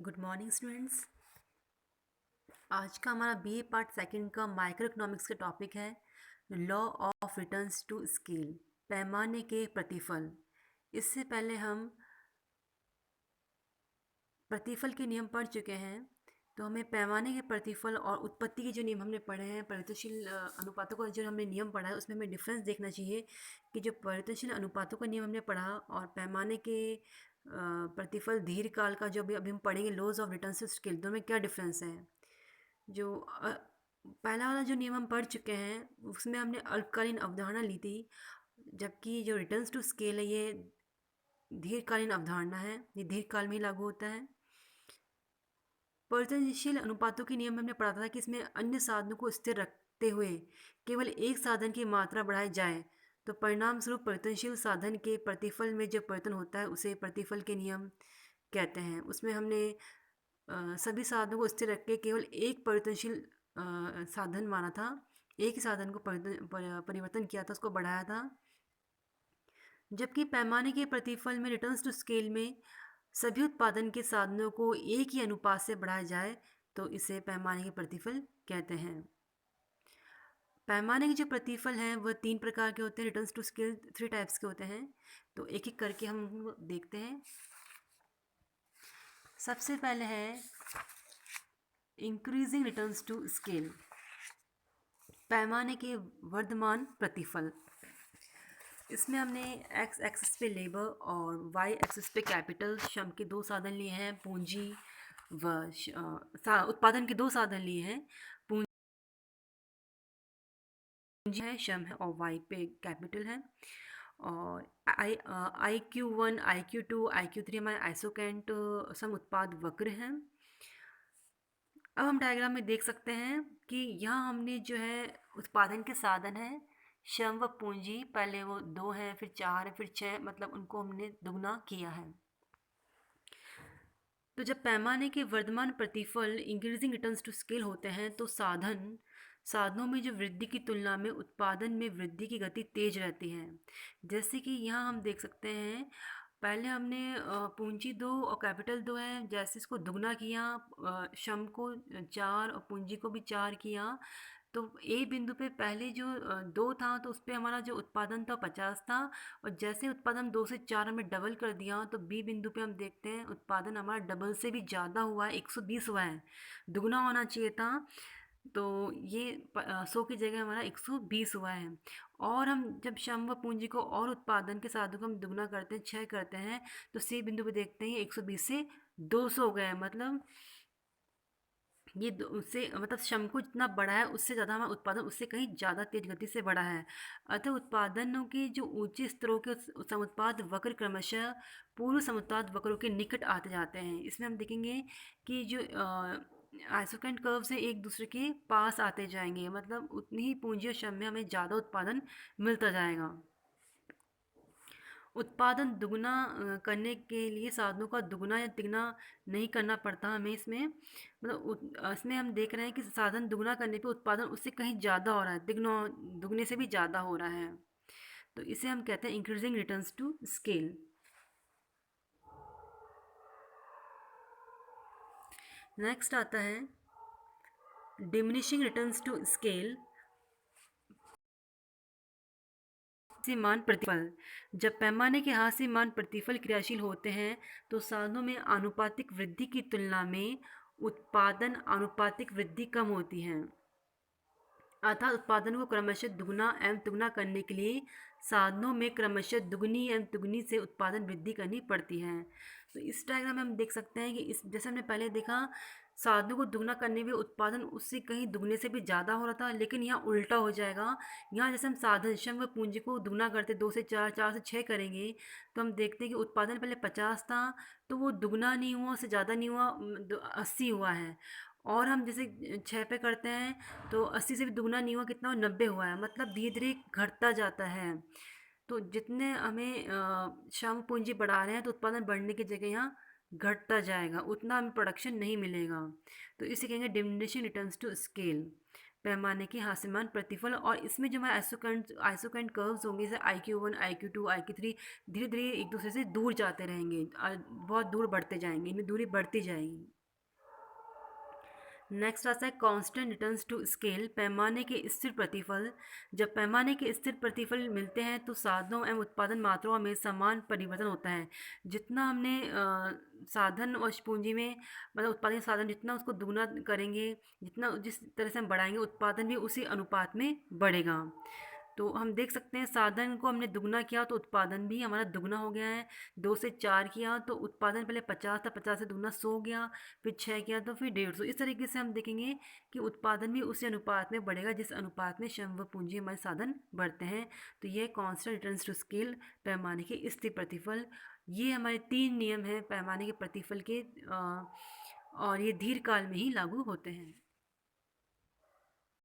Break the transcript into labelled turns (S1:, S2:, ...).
S1: Good morning students. आज का हमारा बीए पार्ट सेकंड का माइक्रो इकोनॉमिक्स का टॉपिक है law of returns to scale, पैमाने के प्रतिफल। इससे पहले हम प्रतिफल के नियम पढ़ चुके हैं, तो हमें पैमाने के प्रतिफल और उत्पत्ति के जो नियम हमने पढ़े हैं, परिवर्तनशील अनुपातों का जो हमने नियम पढ़ा है, उसमें हमें डिफरेंस देखना चाहिए कि जो परिवर्तनशील अनुपातों का नियम हमने पढ़ा और पैमाने के प्रतिफल दीर्घकाल का जो अभी हम पढ़ेंगे laws of returns to scale, दोनों में क्या डिफरेंस है। जो पहला वाला जो नियम हम पढ़ चुके हैं उसमें हमने अल्पकालीन अवधारणा ली थी, जबकि जो रिटर्न्स टू स्केल है ये दीर्घकालीन अवधारणा है, ये दीर्घकाल में ही लागू होता है। परिवर्तनशील अनुपातों के नियम में हमने पढ़ा था कि इसमें अन्य साधनों को स्थिर रखते हुए केवल एक साधन की मात्रा बढ़ाई जाए तो परिणाम स्वरूप परिवर्तनशील साधन के प्रतिफल में जो परिवर्तन होता है उसे प्रतिफल के नियम कहते हैं। उसमें हमने सभी साधनों को स्थिर रख के केवल एक परिवर्तनशील साधन माना था, एक ही साधन को परिवर्तन किया था, उसको बढ़ाया था। जबकि पैमाने के प्रतिफल में रिटर्न्स टू स्केल में सभी उत्पादन के साधनों को एक ही अनुपात से बढ़ाया जाए तो इसे पैमाने के प्रतिफल कहते हैं। पैमाने के जो प्रतिफल हैं वह 3 प्रकार के होते हैं। रिटर्न्स टू स्केल 3 टाइप्स के होते हैं, तो एक एक करके हम देखते हैं। सबसे पहले है इंक्रीजिंग रिटर्न्स टू स्केल, पैमाने के वर्धमान प्रतिफल। इसमें हमने एक्स एक्सिस पे लेबर और वाई एक्सिस पे कैपिटल श्रम के दो साधन लिए हैं, पूंजी व उत्पादन के दो साधन लिए हैं। पूंजी है, श्रम है और वाई पे कैपिटल है। और IQ1 IQ2 IQ3 हमारे आइसोकेंट सम उत्पाद वक्र हैं। अब हम डायग्राम में देख सकते हैं कि यहाँ हमने जो है उत्पादन के साधन है श्रम व पूंजी, पहले वो 2 हैं, फिर 4 है, फिर 6, मतलब उनको हमने दुगना किया है। तो जब पैमाने के वर्धमान प्रतिफल इंक्रीजिंग रिटर्न्स टू स्केल होते हैं तो साधनों में जो वृद्धि की तुलना में उत्पादन में वृद्धि की गति तेज रहती है। जैसे कि यहाँ हम देख सकते हैं, पहले हमने पूंजी 2 और कैपिटल 2 है, जैसे इसको दुगना किया, श्रम को 4 और पूंजी को भी 4 किया, तो ए बिंदु पे पहले जो 2 था तो उस पे हमारा जो उत्पादन था 50 था, और जैसे उत्पादन 2 से 4 हमें डबल कर दिया तो बी बिंदु पे हम देखते हैं उत्पादन हमारा डबल से भी ज़्यादा हुआ है, 120 हुआ है, दुगना होना चाहिए था। तो ये 100 की जगह हमारा 120 हुआ है। और हम जब श्रम व पूंजी को और उत्पादन के साधनों को हम दुगना करते हैं, 6 करते हैं, तो सी बिंदु पे देखते हैं 120 से 200 हो गए हैं। मतलब ये उससे मतलब श्रम को जितना बढ़ा है उससे ज़्यादा हमारा उत्पादन उससे कहीं ज़्यादा तेज गति से बढ़ा है। अतः उत्पादनों के जो ऊंचे स्तरों के समुत्पाद वक्र क्रमशः पूर्व समुत्पाद वक्रों के निकट आते जाते हैं। इसमें हम देखेंगे कि जो आइसोकेंट कर्व से एक दूसरे के पास आते जाएंगे, मतलब उतनी ही पूंजी और श्रम में हमें ज़्यादा उत्पादन मिलता जाएगा। उत्पादन दुगना करने के लिए साधनों का दुगना या तिगुना नहीं करना पड़ता हमें। इसमें मतलब इसमें हम देख रहे हैं कि साधन दुगना करने पे उत्पादन उससे कहीं ज़्यादा हो रहा है, दुगने से भी ज़्यादा हो रहा है। तो इसे हम कहते हैं increasing returns to scale. Next आता है डिमिनिशिंग रिटर्न्स टू स्केल, मान प्रतिफल। जब पैमाने के मान प्रतिफल क्रियाशील होते हैं तो साधनों में आनुपातिक वृद्धि की तुलना में उत्पादन आनुपातिक वृद्धि कम होती है। अर्थात उत्पादन को क्रमशः दुगना एवं तिगुना करने के लिए साधनों में क्रमशः दुगनी एवं तिगुनी से उत्पादन वृद्धि करनी पड़ती है। तो इस डायग्राम में हम देख सकते हैं कि इस जैसे हमने पहले देखा, साधनों को दुगना करने में उत्पादन उससे कहीं दुगने से भी ज़्यादा हो रहा था, लेकिन यहाँ उल्टा हो जाएगा। यहाँ जैसे हम साधन श्रम व पूंजी को दुगना करते 2 से 4, 4 से 6 करेंगे, तो हम देखते हैं कि उत्पादन पहले 50 था तो वो दुगना नहीं हुआ, उससे ज़्यादा नहीं हुआ, 80 हुआ है। और हम जैसे 6 पे करते हैं तो 80 से भी दुगना नहीं हुआ, कितना 90 हुआ है, मतलब धीरे धीरे घटता जाता है। तो जितने हमें श्रम पूंजी बढ़ा रहे हैं तो उत्पादन बढ़ने की जगह यहाँ घटता जाएगा, उतना हमें प्रोडक्शन नहीं मिलेगा। तो इसे कहेंगे डिमिनिशिंग रिटर्न्स टू स्केल। पैमाने के हास्यमान प्रतिफल। और इसमें जो हमारे आइसोकरेंट कर्व्स होंगे, जैसे IQ1, IQ2, IQ3, धीरे धीरे एक दूसरे से दूर जाते रहेंगे, बहुत दूर बढ़ते जाएंगे, इनमें दूरी बढ़ती जाएगी। नेक्स्ट आता है कांस्टेंट रिटर्न्स टू स्केल, पैमाने के स्थिर प्रतिफल। जब पैमाने के स्थिर प्रतिफल मिलते हैं तो साधनों एवं उत्पादन मात्राओं में समान परिवर्तन होता है। जितना हमने साधन और पूंजी में, मतलब उत्पादन साधन जितना उसको दुगना करेंगे, जितना जिस तरह से हम बढ़ाएंगे, उत्पादन भी उसी अनुपात में बढ़ेगा। तो हम देख सकते हैं साधन को हमने दुगना किया तो उत्पादन भी हमारा दुगना हो गया है। 2 से 4 किया तो उत्पादन पहले 50 था, 50 से दुगना 100 गया, फिर 6 किया तो फिर 150। इस तरीके से हम देखेंगे कि उत्पादन भी उसी अनुपात में बढ़ेगा जिस अनुपात में श्रम व पूंजी हमारे साधन बढ़ते हैं। तो ये कांस्टेंट रिटर्न्स टू स्केल, पैमाने के स्थिर प्रतिफल, ये हमारे 3 नियम हैं पैमाने के प्रतिफल के, और ये दीर्घकाल में ही लागू होते हैं।